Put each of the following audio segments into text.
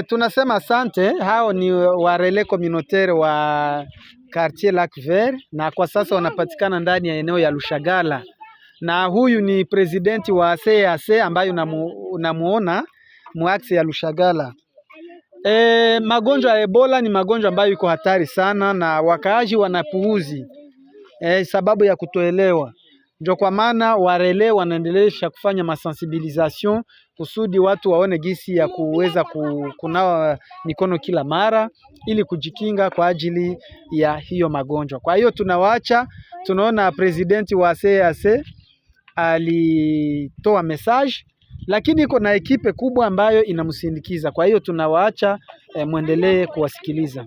Tunasema asante. Hao ni warele communautaire wa Quartier Lac Vert, na kwa sasa wanapatikana ndani ya eneo ya Lushagala, na huyu ni presidenti wa CAC ambayo unamuona muaxe ya Lushagala. Magonjwa ya Ebola ni magonjwa ambayo iko hatari sana, na wakaaji wanapuuzi sababu ya kutoelewa. Ndio kwa maana warele wanaendelea kufanya masensibilisation kusudi watu waone gisi ya kuweza kunawa mikono kila mara ili kujikinga kwa ajili ya hiyo magonjwa. Kwa hiyo tunawaacha, tunaona presidenti wa CAC alitoa message, lakini iko na ekipe kubwa ambayo inamsindikiza. Kwa hiyo tunawaacha muendelee kuwasikiliza.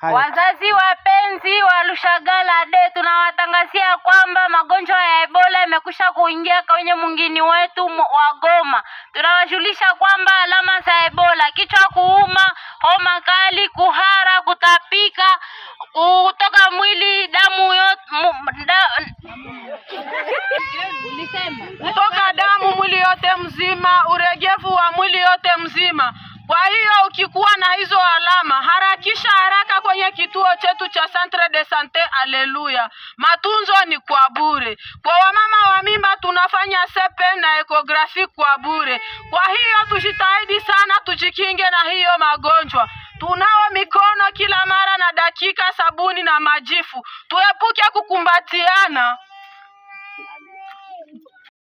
Wazazi wapenzi wa Lushagala de, tunawatangazia kwamba magonjwa ya Ebola yamekwisha kuingia kwenye mwingini wetu wa Goma. Tunawajulisha kwamba alama za Ebola: kichwa kuuma, homa kali, kuhara, kutapika, kutoka mwili damu kutoka damu mwili yote mzima, uregevu wa mwili yote mzima. Kwa hiyo ukikuwa na hizo alama, harakisha haraka kwenye kituo chetu cha Centre de Sante. Haleluya, matunzo ni kwa bure. Kwa wamama wa mimba tunafanya sepe na ekografi kwa bure. Kwa hiyo tujitahidi sana tujikinge na hiyo magonjwa. Tunawe mikono kila mara na dakika, sabuni na majifu. Tuepuke kukumbatiana.